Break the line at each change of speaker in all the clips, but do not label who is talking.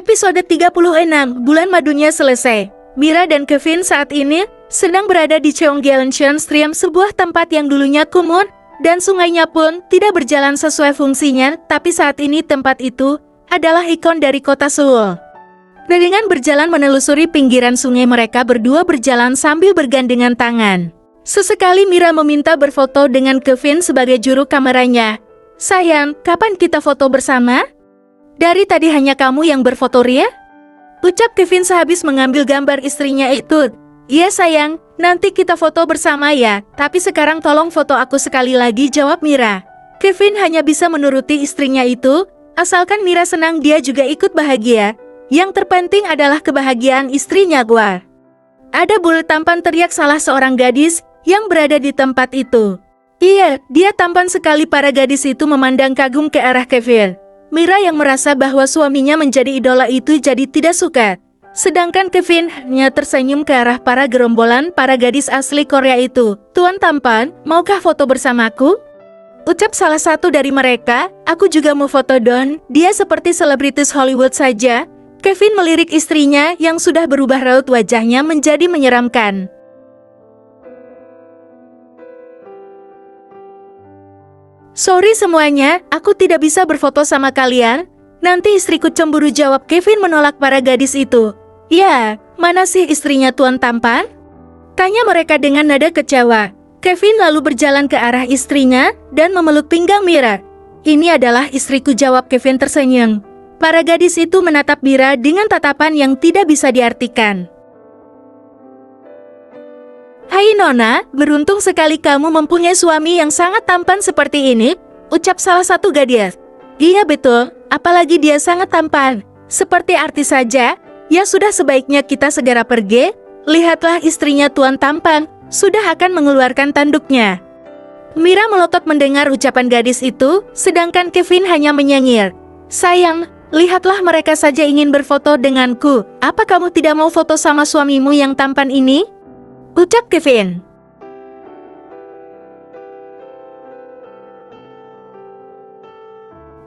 Episode 36, bulan madunya selesai. Mira dan Kevin saat ini sedang berada di Cheonggyecheon Stream, sebuah tempat yang dulunya kumuh dan sungainya pun tidak berjalan sesuai fungsinya, tapi saat ini tempat itu adalah ikon dari kota Seoul. Dengan berjalan menelusuri pinggiran sungai, mereka berdua berjalan sambil bergandengan tangan. Sesekali Mira meminta berfoto dengan Kevin sebagai juru kameranya. "Sayang, kapan kita foto bersama? Dari tadi hanya kamu yang berfoto, Ria?" Ucap Kevin sehabis mengambil gambar istrinya itu. "Iya sayang, nanti kita foto bersama ya, tapi sekarang tolong foto aku sekali lagi," jawab Mira. Kevin hanya bisa menuruti istrinya itu, asalkan Mira senang dia juga ikut bahagia. Yang terpenting adalah kebahagiaan istrinya gua. "Ada bule tampan," teriak salah seorang gadis yang berada di tempat itu. "Iya, dia tampan sekali," para gadis itu memandang kagum ke arah Kevin. Mira yang merasa bahwa suaminya menjadi idola itu jadi tidak suka. Sedangkan Kevin hanya tersenyum ke arah para gerombolan para gadis asli Korea itu. "Tuan tampan, maukah foto bersamaku?" Ucap salah satu dari mereka. "Aku juga mau foto Don, dia seperti selebritis Hollywood saja." Kevin melirik istrinya yang sudah berubah raut wajahnya menjadi menyeramkan. "Sorry semuanya, aku tidak bisa berfoto sama kalian. Nanti istriku cemburu," jawab Kevin menolak para gadis itu. "Ya, mana sih istrinya Tuan Tampan?" tanya mereka dengan nada kecewa. Kevin lalu berjalan ke arah istrinya dan memeluk pinggang Mira. "Ini adalah istriku," jawab Kevin tersenyum. Para gadis itu menatap Mira dengan tatapan yang tidak bisa diartikan. "Hai Nona, beruntung sekali kamu mempunyai suami yang sangat tampan seperti ini," ucap salah satu gadis. "Iya betul, apalagi dia sangat tampan. Seperti artis saja. Ya sudah, sebaiknya kita segera pergi. Lihatlah istrinya Tuan Tampan, sudah akan mengeluarkan tanduknya." Mira melotot mendengar ucapan gadis itu, sedangkan Kevin hanya menyengir. "Sayang, lihatlah mereka saja ingin berfoto denganku. Apa kamu tidak mau foto sama suamimu yang tampan ini?" ucap Kevin.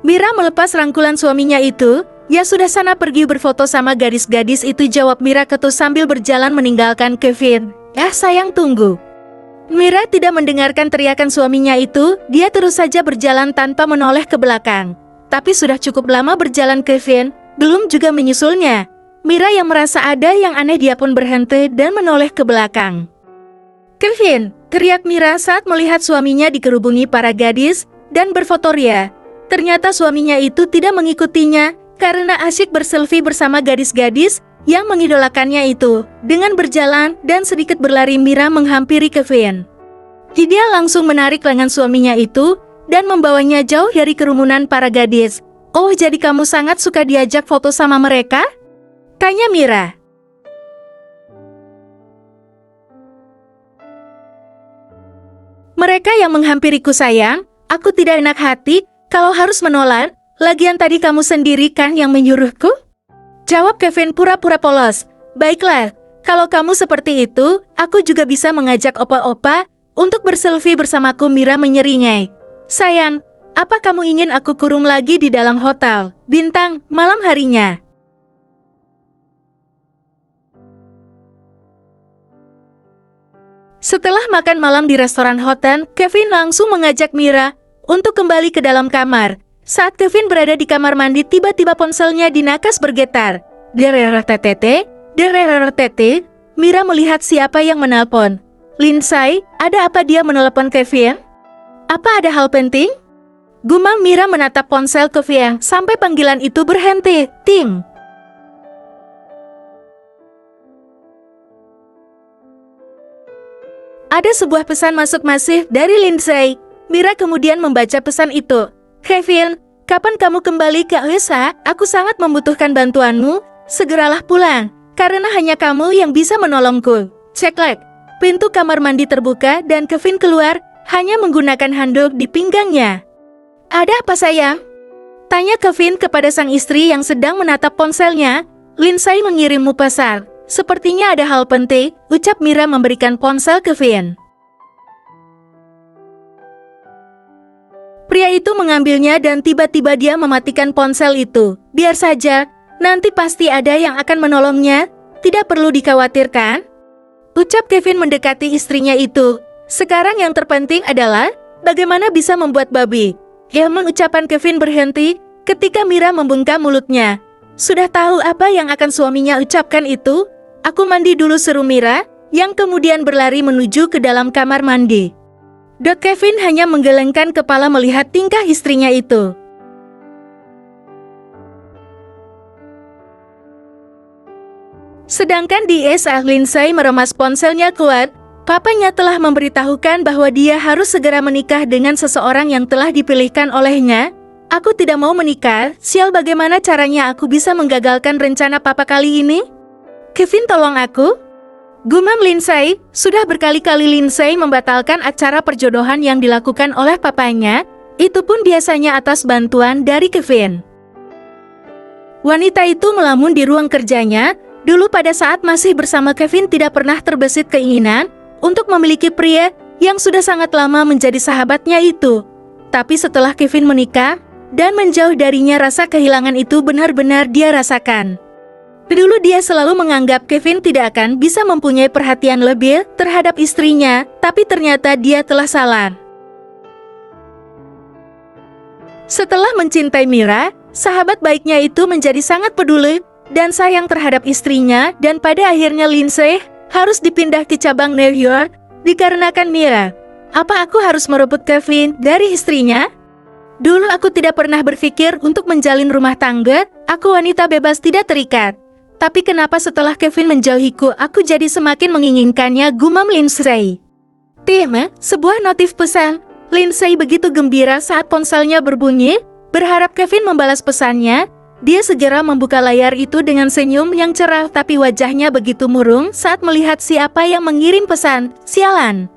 Mira melepas rangkulan suaminya itu. "Ya sudah, sana pergi berfoto sama gadis-gadis itu," jawab Mira ketus sambil berjalan meninggalkan Kevin. Sayang, tunggu." Mira tidak mendengarkan teriakan suaminya itu, dia terus saja berjalan tanpa menoleh ke belakang. Tapi sudah cukup lama berjalan Kevin, belum juga menyusulnya. Mira yang merasa ada yang aneh, dia pun berhenti dan menoleh ke belakang. "Kevin!" teriak Mira saat melihat suaminya dikerubungi para gadis dan berfoto Ria. Ternyata suaminya itu tidak mengikutinya karena asyik berselfie bersama gadis-gadis yang mengidolakannya itu. Dengan berjalan dan sedikit berlari, Mira menghampiri Kevin. Dia langsung menarik lengan suaminya itu dan membawanya jauh dari kerumunan para gadis. "Oh, jadi kamu sangat suka diajak foto sama mereka?" tanya Mira. "Mereka yang menghampiriku sayang, aku tidak enak hati kalau harus menolak. Lagian tadi kamu sendiri kan yang menyuruhku?" jawab Kevin pura-pura polos. "Baiklah, kalau kamu seperti itu, aku juga bisa mengajak opa-opa untuk berselfie bersamaku," Mira menyeringai. "Sayang, apa kamu ingin aku kurung lagi di dalam hotel bintang malam harinya?" Setelah makan malam di restoran hotel, Kevin langsung mengajak Mira untuk kembali ke dalam kamar. Saat Kevin berada di kamar mandi, tiba-tiba ponselnya dinakas bergetar. Dererertete. Mira melihat siapa yang menelpon. "Lindsay, ada apa dia menelepon Kevin? Apa ada hal penting?" Gumam Mira menatap ponsel Kevin sampai panggilan itu berhenti. Ting. Ada sebuah pesan masuk masif dari Lindsay. Mira kemudian membaca pesan itu. "Kevin, kapan kamu kembali ke USA? Aku sangat membutuhkan bantuanmu. Segeralah pulang, karena hanya kamu yang bisa menolongku." Ceklek. Pintu kamar mandi terbuka dan Kevin keluar hanya menggunakan handuk di pinggangnya. "Ada apa sayang?" tanya Kevin kepada sang istri yang sedang menatap ponselnya. "Lindsay mengirimmu pesan. Sepertinya ada hal penting," ucap Mira memberikan ponsel Kevin. Pria itu mengambilnya dan tiba-tiba dia mematikan ponsel itu. "Biar saja, Nanti pasti ada yang akan menolongnya, tidak perlu dikhawatirkan. Ucap Kevin mendekati istrinya itu. Sekarang yang terpenting adalah bagaimana bisa membuat babi. Ucapan Kevin berhenti ketika Mira membungkam mulutnya. Sudah tahu apa yang akan suaminya ucapkan itu? Aku mandi dulu, seru Mira, yang kemudian berlari menuju ke dalam kamar mandi. Kevin hanya menggelengkan kepala melihat tingkah istrinya itu. Sedangkan di saat Lindsay meremas ponselnya kuat, papanya telah memberitahukan bahwa dia harus segera menikah dengan seseorang yang telah dipilihkan olehnya. Aku tidak mau menikah, sial, bagaimana caranya aku bisa menggagalkan rencana papa kali ini? Kevin, tolong aku. Gumam Lindsay. Sudah berkali-kali Lindsay membatalkan acara perjodohan yang dilakukan oleh papanya, itu pun biasanya atas bantuan dari Kevin. Wanita itu melamun di ruang kerjanya. Dulu pada saat masih bersama Kevin tidak pernah terbesit keinginan untuk memiliki pria yang sudah sangat lama menjadi sahabatnya itu. Tapi setelah Kevin menikah dan menjauh darinya, rasa kehilangan itu benar-benar dia rasakan. Dulu dia selalu menganggap Kevin tidak akan bisa mempunyai perhatian lebih terhadap istrinya, tapi ternyata dia telah salah. Setelah mencintai Mira, sahabat baiknya itu menjadi sangat peduli dan sayang terhadap istrinya, dan pada akhirnya Lindsay harus dipindah ke cabang New York dikarenakan Mira. Apa aku harus merebut Kevin dari istrinya? Dulu aku tidak pernah berpikir untuk menjalin rumah tangga, aku wanita bebas tidak terikat. Tapi kenapa setelah Kevin menjauhiku, aku jadi semakin menginginkannya, gumam Lindsay. Sebuah notif pesan. Lindsay begitu gembira saat ponselnya berbunyi, berharap Kevin membalas pesannya. Dia segera membuka layar itu dengan senyum yang cerah, tapi wajahnya begitu murung saat melihat siapa yang mengirim pesan. Sialan.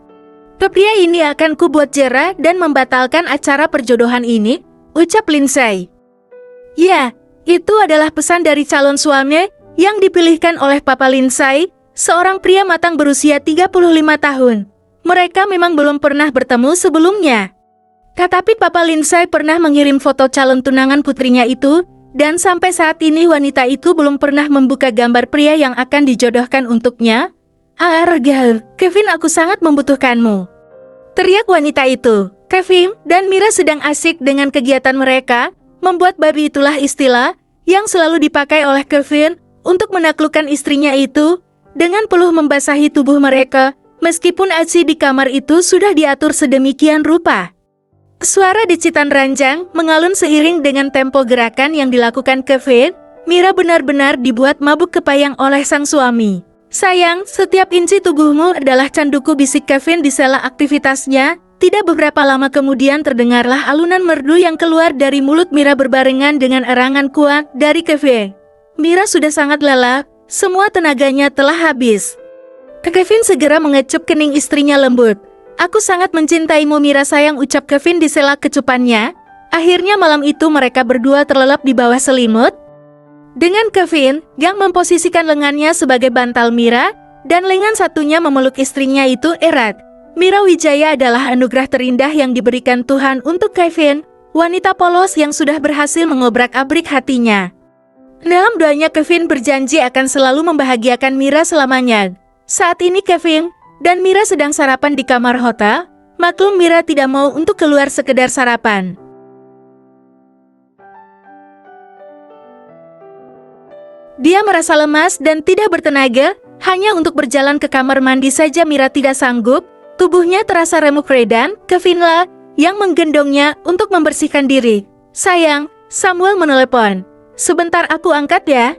Pria ini akan kubuat jera dan membatalkan acara perjodohan ini, ucap Lindsay. Ya, itu adalah pesan dari calon suami yang dipilihkan oleh Papa Lindsay, seorang pria matang berusia 35 tahun. Mereka memang belum pernah bertemu sebelumnya. Tetapi Papa Lindsay pernah mengirim foto calon tunangan putrinya itu, dan sampai saat ini wanita itu belum pernah membuka gambar pria yang akan dijodohkan untuknya. Argal, Kevin, aku sangat membutuhkanmu. Teriak wanita itu. Kevin dan Mira sedang asik dengan kegiatan mereka. Membuat babi itulah istilah yang selalu dipakai oleh Kevin untuk menaklukkan istrinya itu. Dengan peluh membasahi tubuh mereka, meskipun aksi di kamar itu sudah diatur sedemikian rupa. Suara decitan ranjang mengalun seiring dengan tempo gerakan yang dilakukan Kevin. Mira benar-benar dibuat mabuk kepayang oleh sang suami. Sayang, setiap inci tubuhmu adalah canduku, bisik Kevin di sela aktivitasnya. Tidak beberapa lama kemudian terdengarlah alunan merdu yang keluar dari mulut Mira berbarengan dengan erangan kuat dari Kevin. Mira sudah sangat lelah, semua tenaganya telah habis. Kevin segera mengecup kening istrinya lembut. Aku sangat mencintaimu, Mira sayang, ucap Kevin di sela kecupannya. Akhirnya malam itu mereka berdua terlelap di bawah selimut. Dengan Kevin yang memposisikan lengannya sebagai bantal Mira, dan lengan satunya memeluk istrinya itu erat. Mira Wijaya adalah anugerah terindah yang diberikan Tuhan untuk Kevin, wanita polos yang sudah berhasil mengobrak-abrik hatinya. Dalam doanya Kevin berjanji akan selalu membahagiakan Mira selamanya. Saat ini Kevin dan Mira sedang sarapan di kamar hotel. Maklum Mira tidak mau untuk keluar sekedar sarapan. Dia merasa lemas dan tidak bertenaga, hanya untuk berjalan ke kamar mandi saja Mira tidak sanggup. Tubuhnya terasa remuk redan. Kevinlah yang menggendongnya untuk membersihkan diri. Sayang, Samuel menelepon. Sebentar aku angkat ya,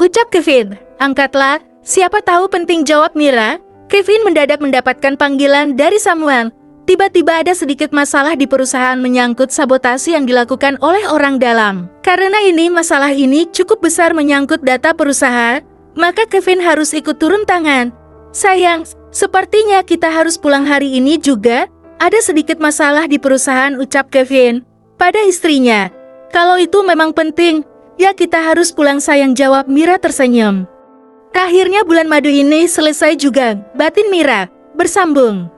ucap Kevin. Angkatlah, siapa tahu penting, jawab Mira. Kevin mendadak mendapatkan panggilan dari Samuel. Tiba-tiba ada sedikit masalah di perusahaan menyangkut sabotase yang dilakukan oleh orang dalam. Karena ini masalah ini cukup besar menyangkut data perusahaan, maka Kevin harus ikut turun tangan. Sayang, sepertinya kita harus pulang hari ini juga. Ada sedikit masalah di perusahaan, ucap Kevin pada istrinya. Kalau itu memang penting, ya kita harus pulang sayang, jawab Mira tersenyum. Akhirnya bulan madu ini selesai juga, batin Mira bersambung.